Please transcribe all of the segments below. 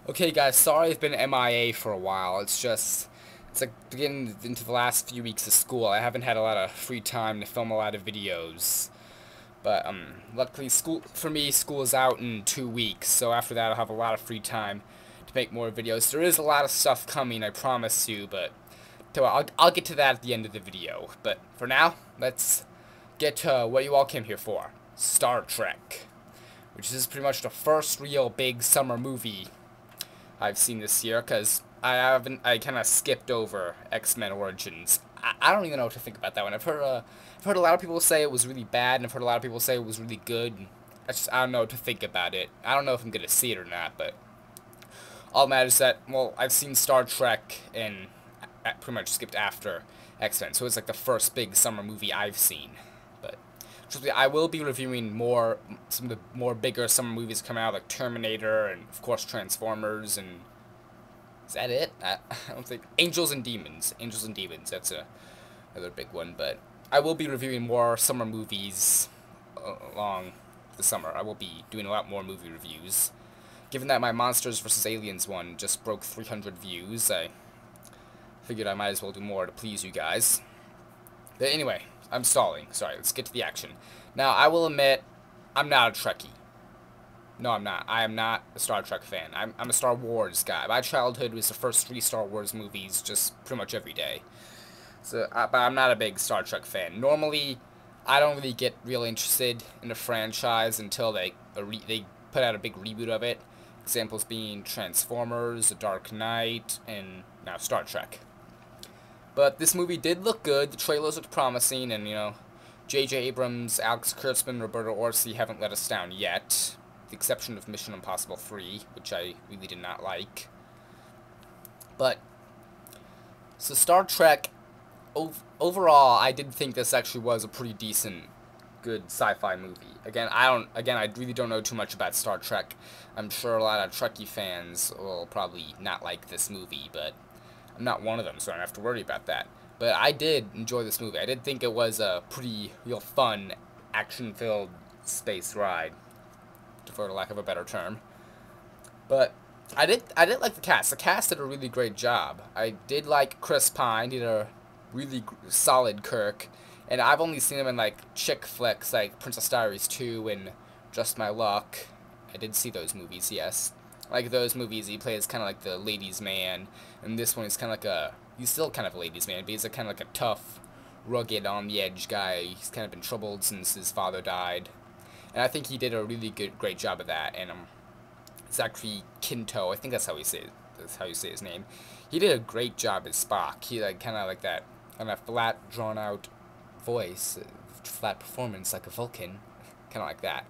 Okay, guys, sorry I've been MIA for a while. It's like getting into the last few weeks of school. I haven't had a lot of free time to film a lot of videos. But, luckily, school is out in 2 weeks, so after that I'll have a lot of free time to make more videos. There is a lot of stuff coming, I promise you, but I'll get to that at the end of the video. But for now, let's get to what you all came here for. Star Trek, which is pretty much the first real big summer movie I've seen this year, because I kind of skipped over X-Men Origins. I don't even know what to think about that one. I've heard a lot of people say it was really bad, and I've heard a lot of people say it was really good. I don't know what to think about it. I don't know if I'm gonna see it or not, but all that matters is that, well, I've seen Star Trek, and I pretty much skipped after X-Men, so it's like the first big summer movie I've seen. But truthfully, I will be reviewing some of the more bigger summer movies coming out, like Terminator, and of course Transformers, and is that it? I don't think Angels and Demons. Angels and Demons. That's another big one. But I will be reviewing more summer movies along the summer. I will be doing a lot more movie reviews. Given that my Monsters vs. Aliens one just broke 300 views, I figured I might as well do more to please you guys. But anyway, I'm stalling. Sorry, let's get to the action. Now, I will admit, I'm not a Trekkie. No, I'm not. I am not a Star Trek fan. I'm a Star Wars guy. My childhood was the first 3 Star Wars movies, just pretty much every day. So, but I'm not a big Star Trek fan. Normally, I don't really get real interested in a franchise until they put out a big reboot of it. Examples being Transformers, The Dark Knight, and now Star Trek. But this movie did look good. The trailers looked promising, and J.J. Abrams, Alex Kurtzman, Roberto Orci haven't let us down yet. With the exception of Mission Impossible 3, which I really did not like. But, so Star Trek, overall, I did think this actually was a pretty decent, good sci-fi movie. Again, I really don't know too much about Star Trek. I'm sure a lot of Trekkie fans will probably not like this movie, but I'm not one of them, so I don't have to worry about that. But I did enjoy this movie. I did think it was a pretty real fun, action-filled space ride, for lack of a better term. But I did like the cast. The cast did a really great job. I did like Chris Pine. He did a really solid Kirk. And I've only seen him in like chick flicks like Princess Diaries 2 and Just My Luck. I did see those movies, yes. Like those movies, he plays kind of like the ladies' man. And this one, he's kind of like he's still kind of a ladies' man, but he's kind of like a tough, rugged, on-the-edge guy. He's kind of been troubled since his father died. And I think he did a really great job of that. And Zachary Quinto, I think that's how you say his name. He did a great job as Spock. He kind of like that, kind of flat, drawn-out voice, flat performance like a Vulcan, kind of like that.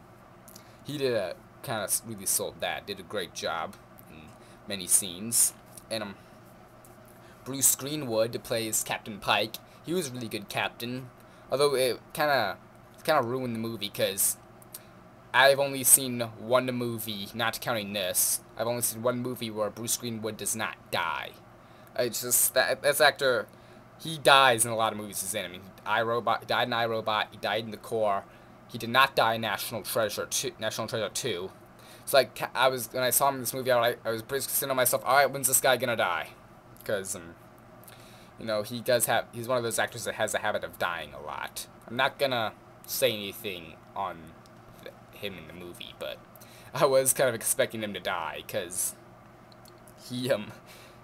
He did a kind of really sold that. Did a great job in many scenes. And Bruce Greenwood plays Captain Pike. He was a really good captain, although it kind of ruined the movie because I've only seen one movie, not counting this. I've only seen one movie where Bruce Greenwood does not die. It's just that actor, he dies in a lot of movies he's in. I mean, he died in iRobot. He died in The Core. He did not die in National Treasure 2. So like when I saw him in this movie, I was basically saying to myself, all right, when's this guy gonna die? Because he's one of those actors that has a habit of dying a lot. I'm not gonna say anything on him in the movie, but I was kind of expecting him to die because he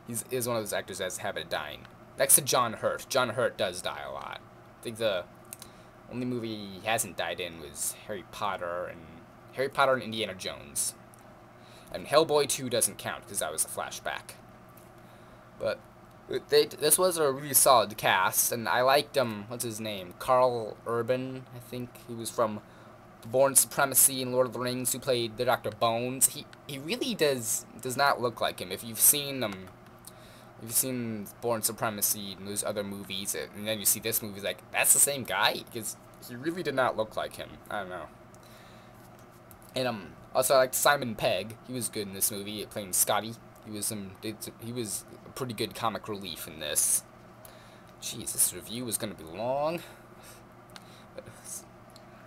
is one of those actors that has a habit of dying. Next to John Hurt. John Hurt does die a lot. I think the only movie he hasn't died in was Harry Potter and Indiana Jones. And Hellboy 2 doesn't count because that was a flashback. But this was a really solid cast, and I liked what's his name? Carl Urban, I think. He was from Born Supremacy and Lord of the Rings, who played the Dr. Bones. He really does not look like him. If you've seen Born Supremacy and those other movies, and then you see this movie, like, that's the same guy? Because he really did not look like him. I don't know. And also I liked Simon Pegg. He was good in this movie, playing Scotty. He was a pretty good comic relief in this. Jeez, this review is gonna be long.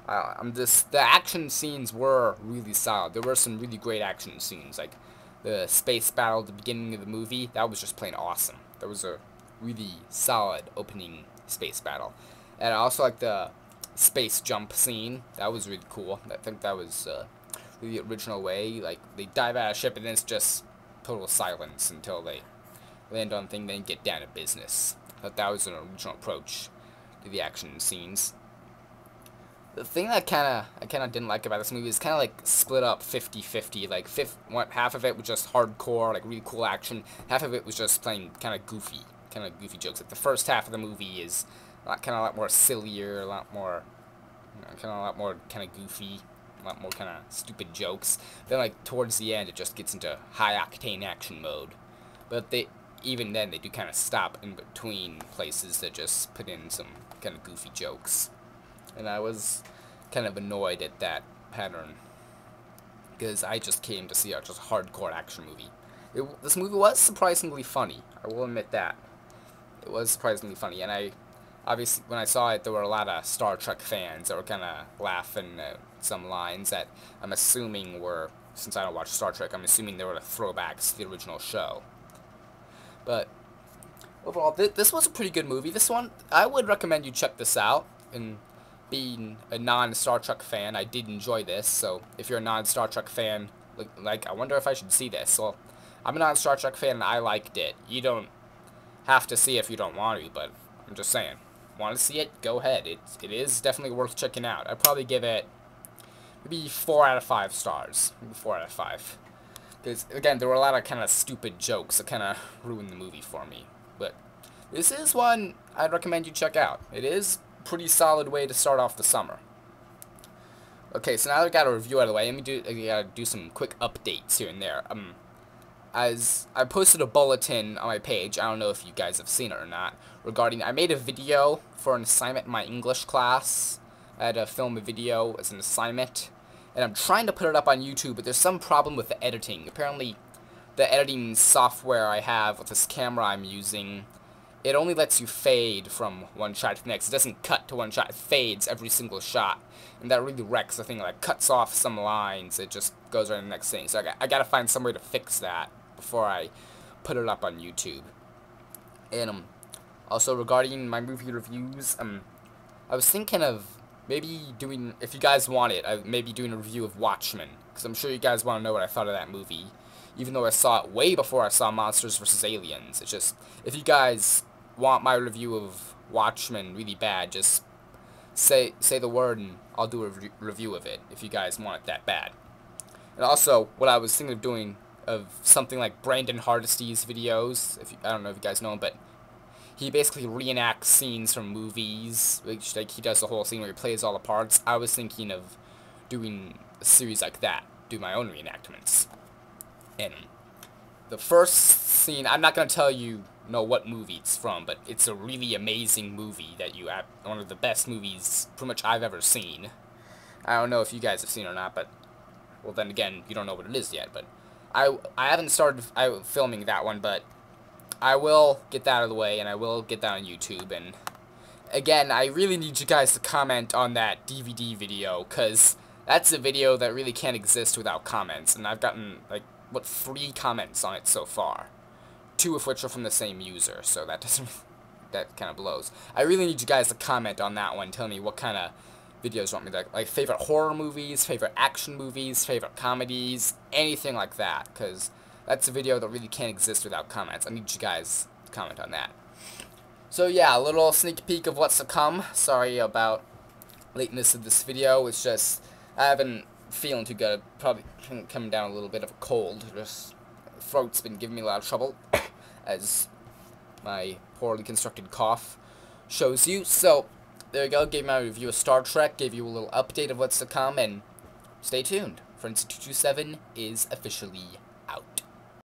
The action scenes were really solid. There were some really great action scenes. Like the space battle at the beginning of the movie, that was just plain awesome. That was a really solid opening space battle. And I also like the space jump scene. That was really cool. I think that was the original way. Like, they dive out of ship and then it's just total silence until they land on thing, then get down to business. I thought that was an original approach to the action scenes. The thing that I kinda didn't like about this movie is kind of like split up 50-50. Like half of it was just hardcore, like really cool action. Half of it was just playing kind of goofy jokes. Like the first half of the movie is a lot more sillier, a lot more kind of goofy, a lot more kind of stupid jokes. Then like towards the end, it just gets into high octane action mode. But even then they do kind of stop in between places to just put in some kind of goofy jokes. And I was kind of annoyed at that pattern, because I just came to see a just hardcore action movie. This movie was surprisingly funny, I will admit that. It was surprisingly funny, and obviously when I saw it, there were a lot of Star Trek fans that were kind of laughing at some lines that I'm assuming were, since I don't watch Star Trek, I'm assuming they were throwbacks to the original show. But overall, this was a pretty good movie. This one, I would recommend you check this out. And being a non-Star Trek fan, I did enjoy this. So if you're a non-Star Trek fan, like I wonder if I should see this. Well, I'm a non-Star Trek fan and I liked it. You don't have to see it if you don't want to, but I'm just saying, want to see it? Go ahead. It is definitely worth checking out. I'd probably give it maybe 4 out of 5 stars. Maybe 4 out of 5. Because again, there were a lot of kind of stupid jokes that kind of ruined the movie for me. But this is one I'd recommend you check out. It is pretty solid way to start off the summer. Okay, so now that I got a review out of the way, I gotta do some quick updates here and there. As I posted a bulletin on my page, I don't know if you guys have seen it or not, regarding, I made a video for an assignment in my English class. I had to film a video as an assignment, and I'm trying to put it up on YouTube, but there's some problem with the editing. Apparently, the editing software I have with this camera I'm using, it only lets you fade from one shot to the next. It doesn't cut to one shot. It fades every single shot. And that really wrecks the thing. Like, cuts off some lines. It just goes right to the next thing. So I gotta find some way to fix that before I put it up on YouTube. And also regarding my movie reviews, I was thinking of maybe doing, if you guys want it, maybe doing a review of Watchmen. Because I'm sure you guys want to know what I thought of that movie. Even though I saw it way before I saw Monsters vs. Aliens. It's just, if you guys want my review of Watchmen really bad, just say the word and I'll do a review of it if you guys want it that bad. And also, what I was thinking of doing, of something like Brandon Hardisty's videos, I don't know if you guys know him, but he basically reenacts scenes from movies, which, like, he does the whole scene where he plays all the parts. I was thinking of doing a series like that, do my own reenactments. And the first scene, I'm not going to tell you what movie it's from, but it's a really amazing movie that one of the best movies pretty much I've ever seen. I don't know if you guys have seen it or not, but, well, then again, you don't know what it is yet, but I haven't started filming that one, but I will get that out of the way, and I will get that on YouTube. And again, I really need you guys to comment on that DVD video, because that's a video that really can't exist without comments, and I've gotten, like, 3 comments on it so far, 2 of which are from the same user, so that kind of blows. I really need you guys to comment on that one, tell me what kind of videos you want me to like favorite horror movies, favorite action movies, favorite comedies, anything like that, because that's a video that really can't exist without comments. I need you guys to comment on that. So yeah, a little sneak peek of what's to come. Sorry about lateness of this video, it's just, I haven't feeling too good, probably coming down a little bit of a cold, just throat's been giving me a lot of trouble, as my poorly constructed cough shows you. So there you go, gave my review of Star Trek, gave you a little update of what's to come, and stay tuned, for Incident 227 is officially